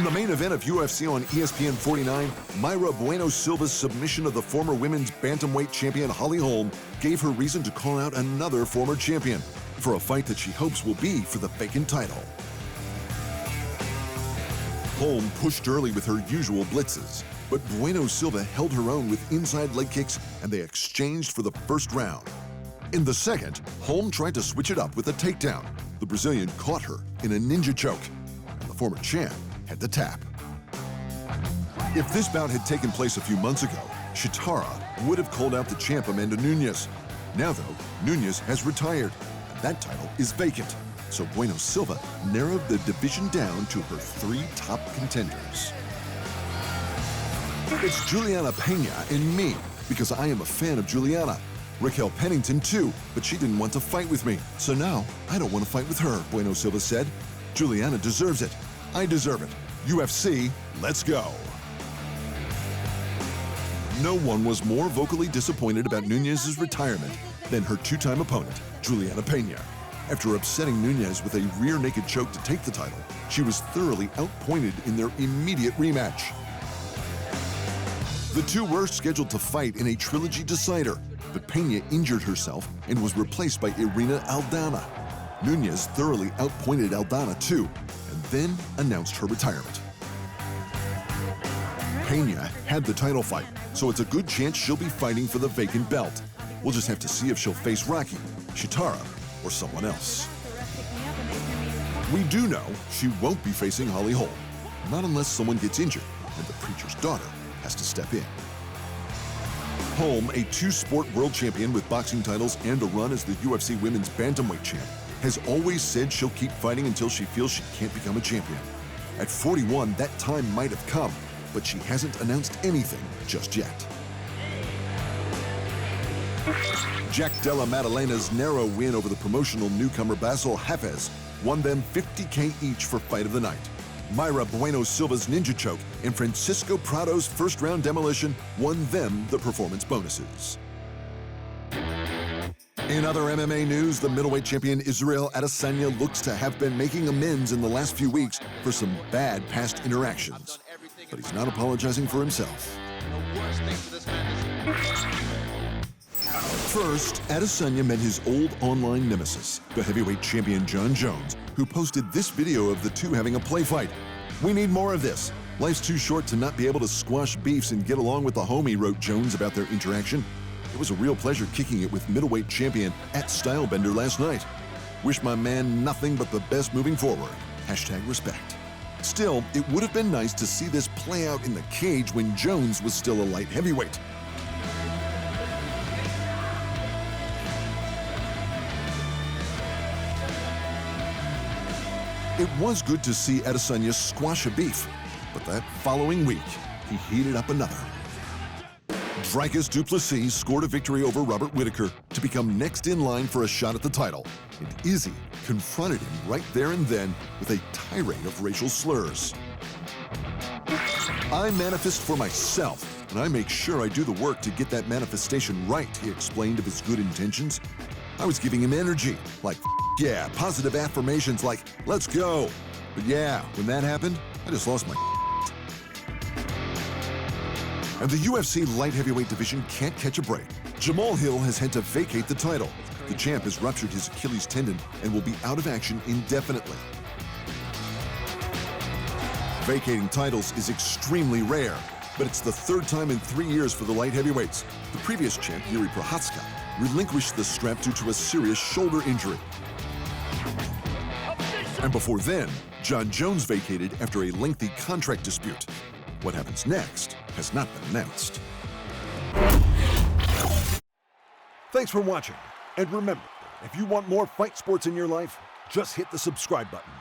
In the main event of UFC on ESPN 49, Mayra Bueno Silva's submission of the former women's bantamweight champion Holly Holm gave her reason to call out another former champion for a fight that she hopes will be for the vacant title. Holm pushed early with her usual blitzes, but Bueno Silva held her own with inside leg kicks and they exchanged for the first round. In the second, Holm tried to switch it up with a takedown. The Brazilian caught her in a ninja choke, and the former champ had the tap. If this bout had taken place a few months ago, Chitara would have called out the champ Amanda Nunes. Now though, Nunes has retired, and that title is vacant. So Bueno Silva narrowed the division down to her 3 top contenders. It's Juliana Pena and me, because I am a fan of Juliana. Raquel Pennington too, but she didn't want to fight with me. So now, I don't want to fight with her, Bueno Silva said. Juliana deserves it. I deserve it. UFC, let's go. No one was more vocally disappointed about Nunes' retirement than her 2-time opponent, Juliana Pena. After upsetting Nunes with a rear naked choke to take the title, she was thoroughly outpointed in their immediate rematch. The two were scheduled to fight in a trilogy decider, but Pena injured herself and was replaced by Irina Aldana. Nunes thoroughly outpointed Aldana too, and then announced her retirement. Pena had the title fight, so it's a good chance she'll be fighting for the vacant belt. We'll just have to see if she'll face Rocky, Chitara, or someone else. We do know she won't be facing Holly Holm, not unless someone gets injured and the preacher's daughter has to step in. Holm, a 2-sport world champion with boxing titles and a run as the UFC women's bantamweight champ, has always said she'll keep fighting until she feels she can't become a champion. At 41, that time might have come, but she hasn't announced anything just yet. Jack Della Maddalena's narrow win over the promotional newcomer Basil Hafez won them $50K each for fight of the night. Mayra Bueno Silva's ninja choke and Francisco Prado's first-round demolition won them the performance bonuses. In other MMA news, the middleweight champion Israel Adesanya looks to have been making amends in the last few weeks for some bad past interactions. But he's not apologizing for himself. First, Adesanya met his old online nemesis, the heavyweight champion Jon Jones, who posted this video of the two having a play fight. "We need more of this. Life's too short to not be able to squash beefs and get along with the homie," wrote Jones about their interaction. "It was a real pleasure kicking it with middleweight champion @Stylebender last night. Wish my man nothing but the best moving forward. #respect. Still, it would have been nice to see this play out in the cage when Jones was still a light heavyweight. It was good to see Adesanya squash a beef, but that following week, he heated up another. Dricus du Plessis scored a victory over Robert Whittaker to become next in line for a shot at the title, and Izzy confronted him right there and then with a tirade of racial slurs. "I manifest for myself, and I make sure I do the work to get that manifestation right," he explained of his good intentions. "I was giving him energy, like, yeah, positive affirmations like, let's go. But yeah, when that happened, I just lost my." And the UFC light heavyweight division can't catch a break. Jamahal Hill has had to vacate the title. The champ has ruptured his Achilles tendon and will be out of action indefinitely. Vacating titles is extremely rare, but it's the 3rd time in 3 years for the light heavyweights. The previous champ, Yuri Prochazka, relinquished the strap due to a serious shoulder injury. And before then, Jon Jones vacated after a lengthy contract dispute. What happens next has not been announced. Thanks for watching. And remember, if you want more fight sports in your life, just hit the subscribe button.